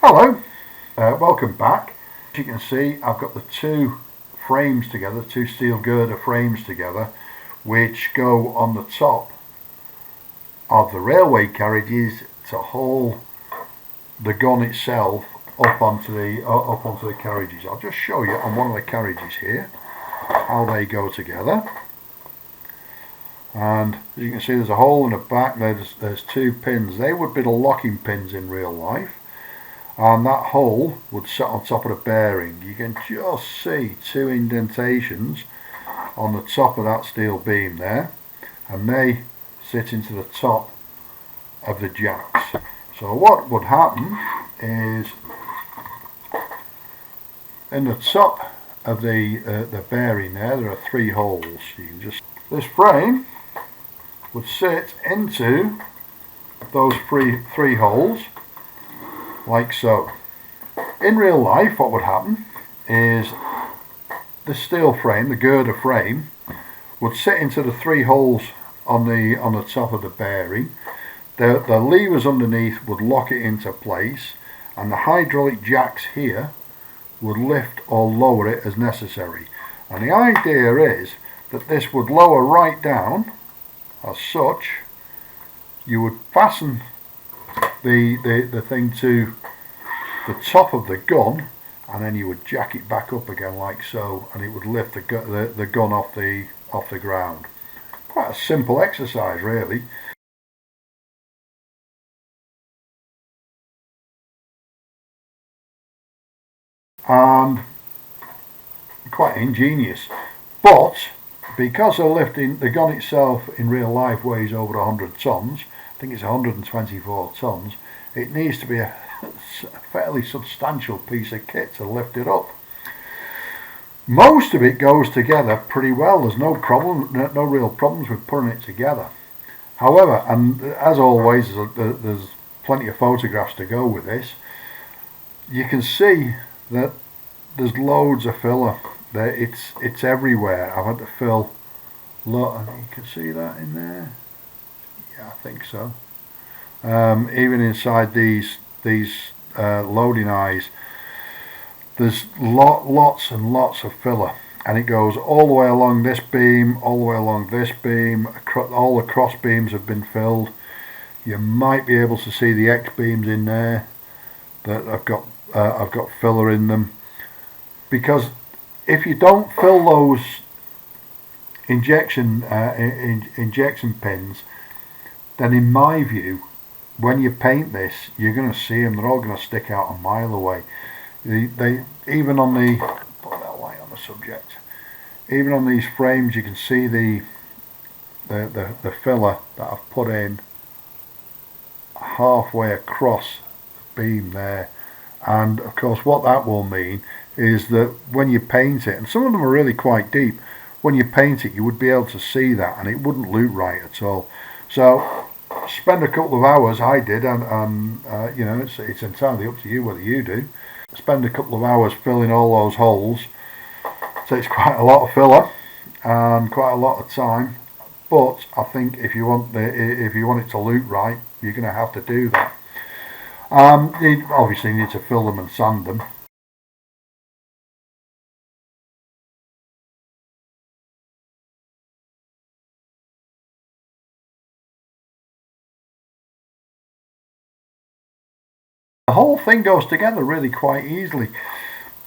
Hello, welcome back. As you can see, I've got the two frames together, two steel girder frames together, which go on the top of the railway carriages to haul the gun itself up onto the carriages. I'll just show you on one of the carriages here how they go together. And as you can see, there's a hole in the back. There's two pins. They would be the locking pins in real life, and that hole would sit on top of the bearing. You can just see two indentations on the top of that steel beam there, and they sit into the top of the jacks. So what would happen is, in the top of the bearing there are three holes. This frame would sit into those three holes like so. In real life, what would happen is the steel frame, the girder frame, would sit into the three holes on the top of the bearing. The levers underneath would lock it into place, and the hydraulic jacks here would lift or lower it as necessary. And the idea is that this would lower right down as such. You would fasten the thing to the top of the gun, and then you would jack it back up again like so, and it would lift the gun off the ground. Quite a simple exercise, really. And quite ingenious, but because of lifting, the gun itself in real life weighs over 100 tons. I think it's 124 tons. It needs to be a fairly substantial piece of kit to lift it up. Most of it goes together pretty well. There's no real problems with putting it together. However, and as always, there's plenty of photographs to go with this. You can see that there's loads of filler. It's everywhere. I've had to fill. Look, you can see that in there. Yeah, I think so. Even inside these loading eyes, there's lots and lots of filler, and it goes all the way along this beam, all the way along this beam. All the cross beams have been filled. You might be able to see the X beams in there that I've got filler in them, because if you don't fill those injection pins, then in my view, when you paint this, you're going to see them. They're all going to stick out a mile away. They even on the, put that light on the subject, even on these frames, you can see the filler that I've put in halfway across the beam there. And of course, what that will mean is that when you paint it, and some of them are really quite deep, when you paint it, you would be able to see that, and it wouldn't look right at all. So spend a couple of hours. I did, and you know, it's entirely up to you whether you do. Spend a couple of hours filling all those holes. It takes quite a lot of filler and quite a lot of time, but I think if you want it to look right, you're going to have to do that. You obviously need to fill them and sand them. The whole thing goes together really quite easily.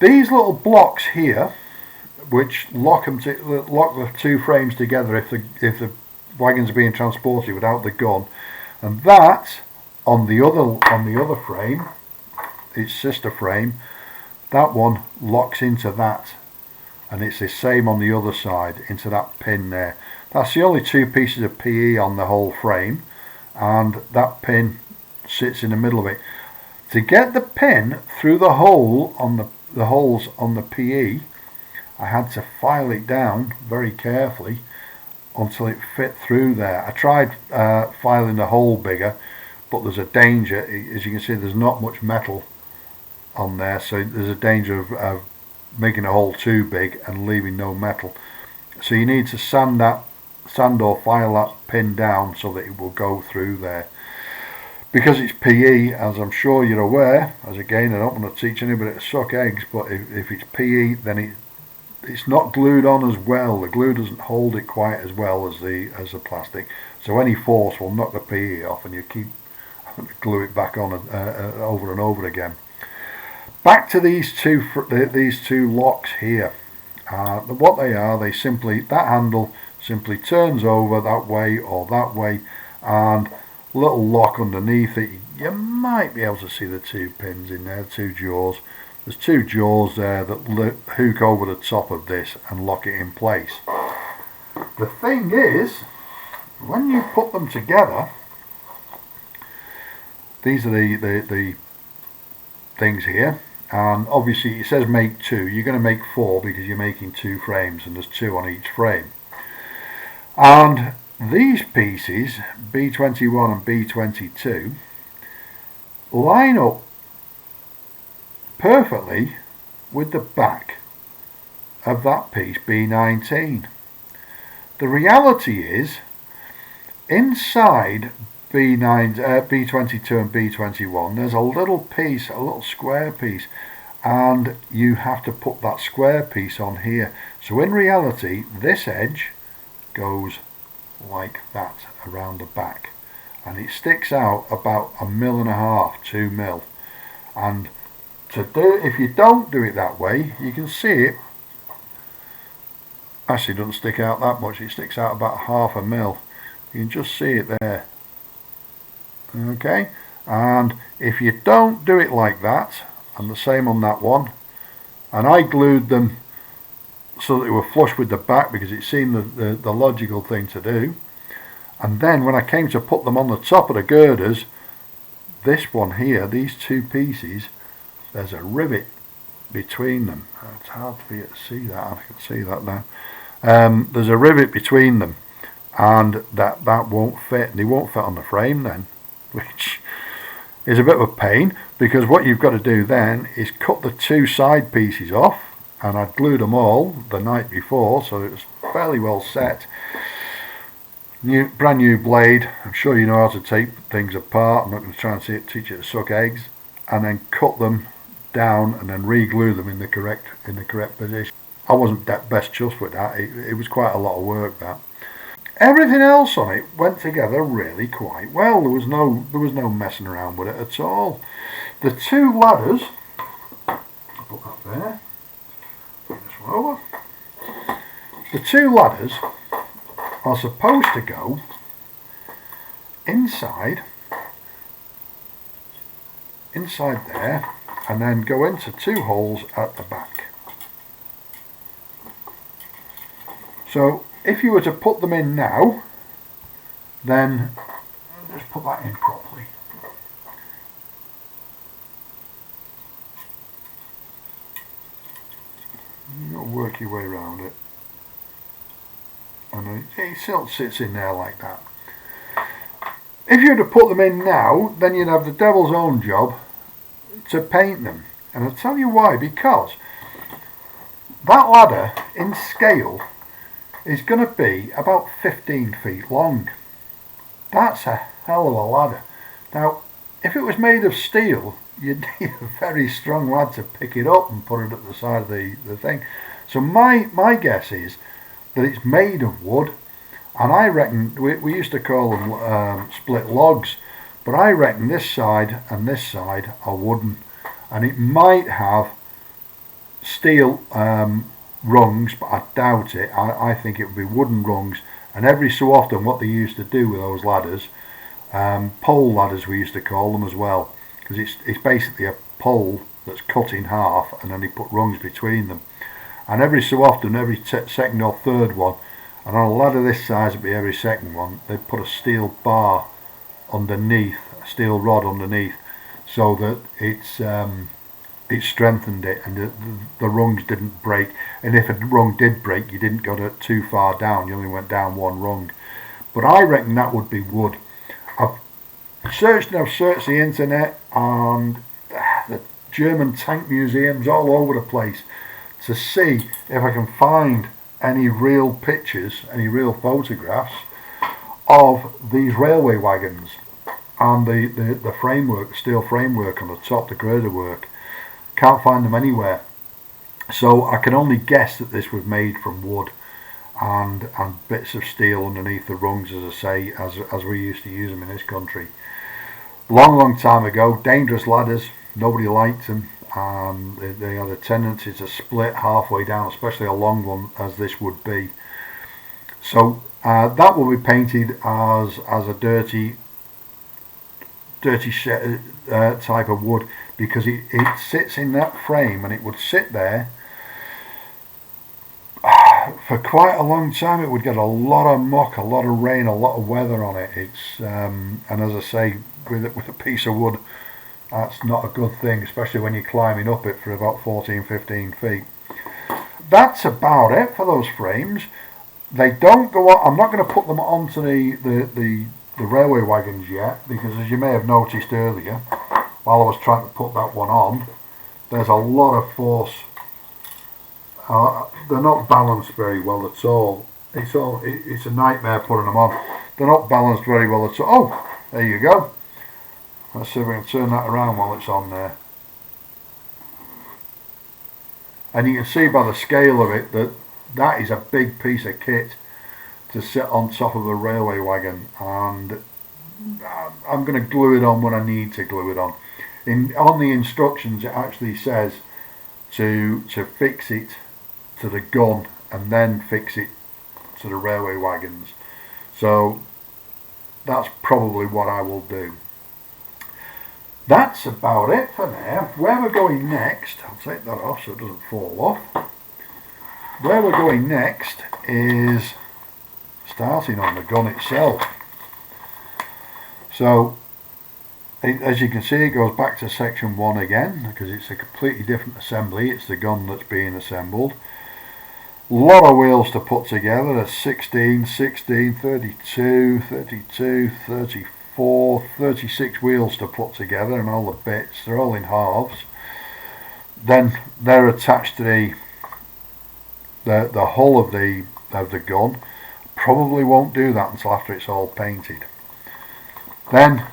These little blocks here, which lock the two frames together if the wagons are being transported without the gun, and that on the other frame, its sister frame, that one locks into that, and it's the same on the other side, into that pin there. That's the only two pieces of PE on the whole frame, and that pin sits in the middle of it. To get the pin through the hole on the holes on the PE, I had to file it down very carefully until it fit through there. I tried filing the hole bigger, but there's a danger. As you can see, there's not much metal on there, so there's a danger of making a hole too big and leaving no metal. So you need to sand or file that pin down so that it will go through there. because it's PE, as I'm sure you're aware, as again I don't want to teach anybody to suck eggs, but if it's PE, then it's not glued on as well. The glue doesn't hold it quite as well as the plastic, so any force will knock the PE off, and you keep having to glue it back on over and over again. Back to these two locks here. What they are, that handle simply turns over that way or that way, and little lock underneath it. You might be able to see the two pins in there, two jaws. There's two jaws there that hook over the top of this and lock it in place. The thing is, when you put them together, these are the things here, and obviously it says make two. You're going to make four because you're making two frames, and there's two on each frame. And these pieces, B21 and B22, line up perfectly with the back of that piece, B19. The reality is, inside B22 and B21, there's a little piece, a little square piece, and you have to put that square piece on here. So in reality, this edge goes like that around the back, and it sticks out about 1.5 mil, 2 mil. And if you don't do it that way, you can see it actually doesn't stick out that much. It sticks out about 0.5 mil. You can just see it there. Okay, and if you don't do it like that, and the same on that one, and I glued them so that they were flush with the back because it seemed the logical thing to do. And then when I came to put them on the top of the girders, this one here, these two pieces, there's a rivet between them. It's hard for you to see that. I can see that now. There's a rivet between them, and that won't fit. They won't fit on the frame then, which is a bit of a pain, because what you've got to do then is cut the two side pieces off, and I'd glued them all the night before, so it was fairly well set. Brand new blade. I'm sure you know how to take things apart. I'm not going to try and teach you to suck eggs. And then cut them down and then re-glue them in the correct position. I wasn't that best chuffed with that. It was quite a lot of work, that. Everything else on it went together really quite well. There was no messing around with it at all. The two ladders, I'll put that there. Bring this one over. The two ladders are supposed to go inside there, and then go into two holes at the back. So if you were to put them in now, then I'll just put that in properly. You've got to work your way around it, and it still sits in there like that. If you were to put them in now, then you'd have the devil's own job to paint them. And I'll tell you why. Because that ladder in scale is going to be about 15 feet long. That's a hell of a ladder. Now, if it was made of steel, you'd need a very strong lad to pick it up and put it at the side of the thing. So my guess is that it's made of wood, and I reckon we used to call them split logs, but I reckon this side and this side are wooden, and it might have steel rungs, but I doubt it. I think it would be wooden rungs, and every so often what they used to do with those ladders, pole ladders we used to call them as well, because it's basically a pole that's cut in half and then they put rungs between them, and every so often, every second or third one, and on a ladder this size would be every second one, they put a steel bar underneath, a steel rod underneath, so that it strengthened it, and the rungs didn't break. And if a rung did break, you didn't go too far down, you only went down one rung. But I reckon that would be wood. I've searched the internet, and the German tank museums all over the place to see if I can find any real pictures, any real photographs of these railway wagons. and the framework, steel framework on the top, the girder work, can't find them anywhere. So I can only guess that this was made from wood and bits of steel underneath the rungs, as I say, as we used to use them in this country. Long time ago, dangerous ladders, nobody liked them. They had a tendency to split halfway down, especially a long one as this would be. So that will be painted as a dirty type of wood, because it sits in that frame, and it would sit there for quite a long time. It would get a lot of muck, a lot of rain, a lot of weather on it. It's and as I say, with a piece of wood, that's not a good thing, especially when you're climbing up it for about 14-15 feet. That's about it for those frames. They don't go on. I'm not going to put them onto the railway wagons yet, because as you may have noticed earlier, while I was trying to put that one on, there's a lot of force. They're not balanced very well at all. It's a nightmare putting them on. They're not balanced very well at all. Oh, there you go. Let's see if we can turn that around while it's on there. And you can see by the scale of it that that is a big piece of kit to sit on top of a railway wagon, and I'm going to glue it on when I need to glue it on. On the instructions it actually says to fix it to the gun and then fix it to the railway wagons. So that's probably what I will do. That's about it for now. Where we're going next, I'll take that off so it doesn't fall off. Where we're going next is starting on the gun itself. So as you can see, it goes back to section 1 again, because it's a completely different assembly. It's the gun that's being assembled. A lot of wheels to put together. There's 16, 16, 32, 32, 34, 36 wheels to put together, and all the bits, they're all in halves. Then they're attached to the hull of the gun. Probably won't do that until after it's all painted. Then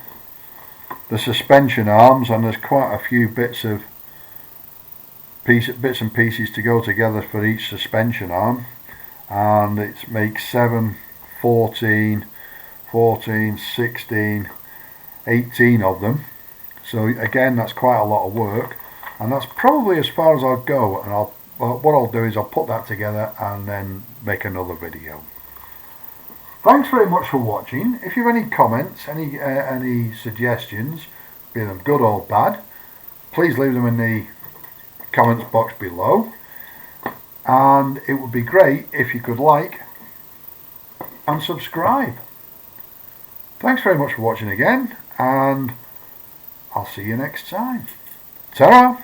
the suspension arms, and there's quite a few bits and pieces to go together for each suspension arm, and it makes 7, 14, 14, 16, 18 of them. So again, that's quite a lot of work, and that's probably as far as I'll go. And what I'll do is I'll put that together and then make another video. Thanks very much for watching. If you have any comments, any suggestions, be them good or bad, please leave them in the comments box below, and it would be great if you could like and subscribe. Thanks very much for watching again, and I'll see you next time. Ta-ra!